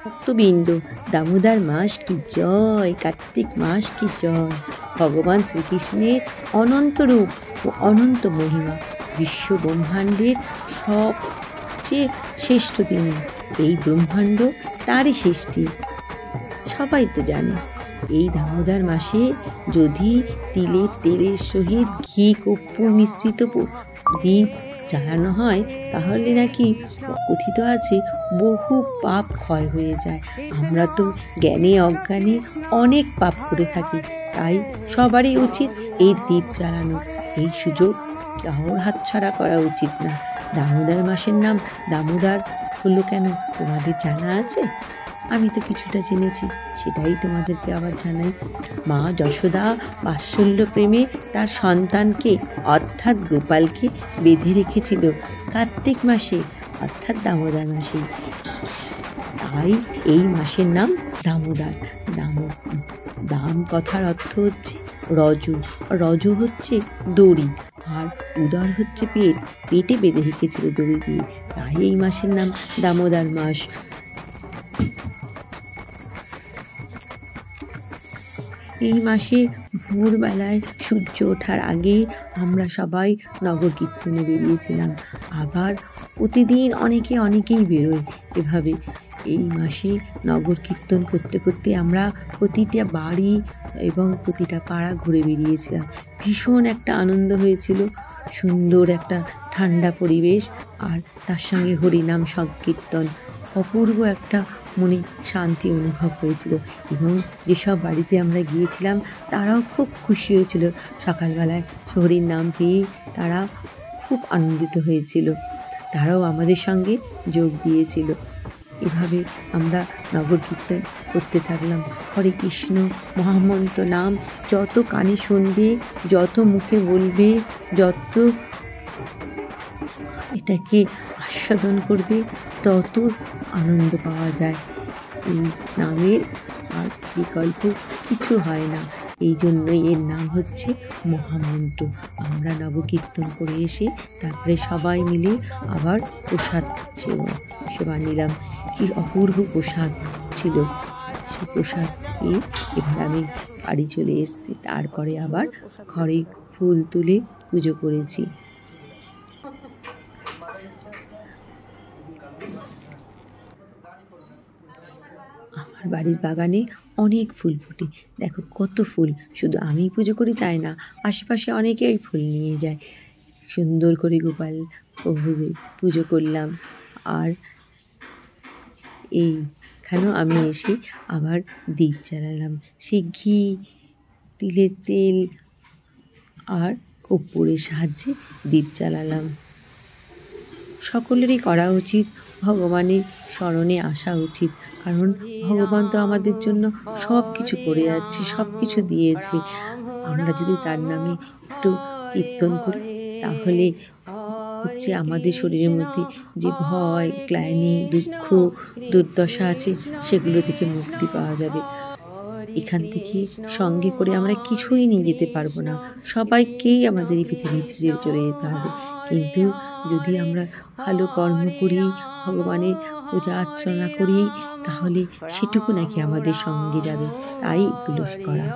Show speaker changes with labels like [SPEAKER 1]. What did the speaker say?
[SPEAKER 1] ভক্তবৃন্দ, দামোদর মাস কি জয়, কার্তিক মাস কি জয়। ভগবান শ্রীকৃষ্ণের অনন্ত রূপ ও অনন্ত মহিমা, বিশ্ব ব্রহ্মাণ্ডের সবচেয়ে শ্রেষ্ঠ তিনি। এই ব্রহ্মাণ্ড তারই সৃষ্টি, সবাই তো জানে। এই দামোদর মাসে যদি তিলের তেলের সহিত ঘি কর্পূর মিশ্রিত দীপ জ্বালানো হয়, তাহলে নাকি কথিত আছে বহু পাপ ক্ষয় হয়ে যায়। আমরা তো জ্ঞানে অজ্ঞানে অনেক পাপ করে থাকি, তাই সবারই উচিত এই দ্বীপ জ্বালানো। এই সুযোগ কারোর হাতছাড়া করা উচিত না। দামোদর মাসের নাম দামোদর হলো কেন তোমাদের জানা আছে? আমি তো কিছুটা জেনেছি, সেটাই তোমাদেরকে আবার জানাই। মা যশোদা বাৎসল্য প্রেমে তার সন্তানকে অর্থাৎ গোপালকে বেঁধে রেখেছিল কার্তিক মাসে অর্থাৎ দামোদর মাসে। তাই এই মাসের নাম দামোদর। দাম কথার অর্থ হচ্ছে রজু, রজু হচ্ছে দড়ি, আর উদর হচ্ছে পেট, পেটে বেঁধে রেখেছিল দড়ি দিয়ে, তাই এই মাসের নাম দামোদর মাস। এই মাসে ভোরবেলায় সূর্য ওঠার আগে আমরা সবাই নগর কীর্তনে বেরিয়েছিলাম। আবার প্রতিদিন অনেকেই বেরোয় এভাবে। এই মাসে নগর কীর্তন করতে করতে আমরা প্রতিটা বাড়ি এবং প্রতিটা পাড়া ঘুরে বেরিয়েছিলাম। ভীষণ একটা আনন্দ হয়েছিল, সুন্দর একটা ঠান্ডা পরিবেশ, আর তার সঙ্গে হরিনাম সংকীর্তন, অপূর্ব একটা মনে শান্তি অনুভব হয়েছিল। এবং যেসব বাড়িতে আমরা গিয়েছিলাম তারাও খুব খুশি হয়েছিল, সকালবেলায় হরির নাম পেয়ে তারা খুব আনন্দিত হয়েছিল, তারাও আমাদের সঙ্গে যোগ দিয়েছিল। এভাবে আমরা নগর কীর্তন করতে থাকলাম। হরে কৃষ্ণ মহামন্ত্র নাম যত কানে শুনবে, যত মুখে বলবে, যত এটাকে আস্বাদন করবে, তত আনন্দ পাওয়া যায়। এই নামের আর বিকল্প কিছু হয় না, এই জন্যই এর নাম হচ্ছে মহামন্ত্র। আমরা নবকীর্তন করে এসে তারপরে সবাই মিলে আবার প্রসাদ সেবা নিলাম। কি অপূর্ব প্রসাদ ছিল, সে প্রসাদ পেয়ে এবার আমি বাড়ি চলে এসেছি। তারপরে আবার ঘরে ফুল তুলে পুজো করেছি। আমার বাড়ির বাগানে অনেক ফুল ফোটে, দেখো কত ফুল। শুধু আমি পুজো করি তাই না, আশেপাশে অনেকেই ফুল নিয়ে যায়। সুন্দর করে গোপাল প্রভুদের পুজো করলাম। আর এইখানেও আমি এসে আবার দীপ জ্বালালাম, সেই ঘি, তিলের তেল আর কর্পূরের সাহায্যে দীপ জ্বালালাম। সকলেরই করা উচিত, ভগবানের স্মরণে আসা উচিত, কারণ ভগবান তো আমাদের জন্য সব কিছু করে যাচ্ছে, সব কিছু দিয়েছে। আমরা যদি তার নামে একটু কীর্তন করি, তাহলে হচ্ছে আমাদের শরীরের মধ্যে যে ভয়, ক্লান্তি, দুঃখ, দুর্দশা আছে, সেগুলো থেকে মুক্তি পাওয়া যাবে। এখান থেকে সঙ্গে করে আমরা কিছুই নিয়ে যেতে পারবো না, সবাইকেই আমাদের এই পৃথিবী ছেড়ে চলে যেতে হবে। কিন্তু যদি আমরা ভালো কর্ম করি, ভগবানের পূজা অর্চনা করি, তাহলে সেটুকু নাকি আমাদের সঙ্গে যাবে। তাই এগুলো করা।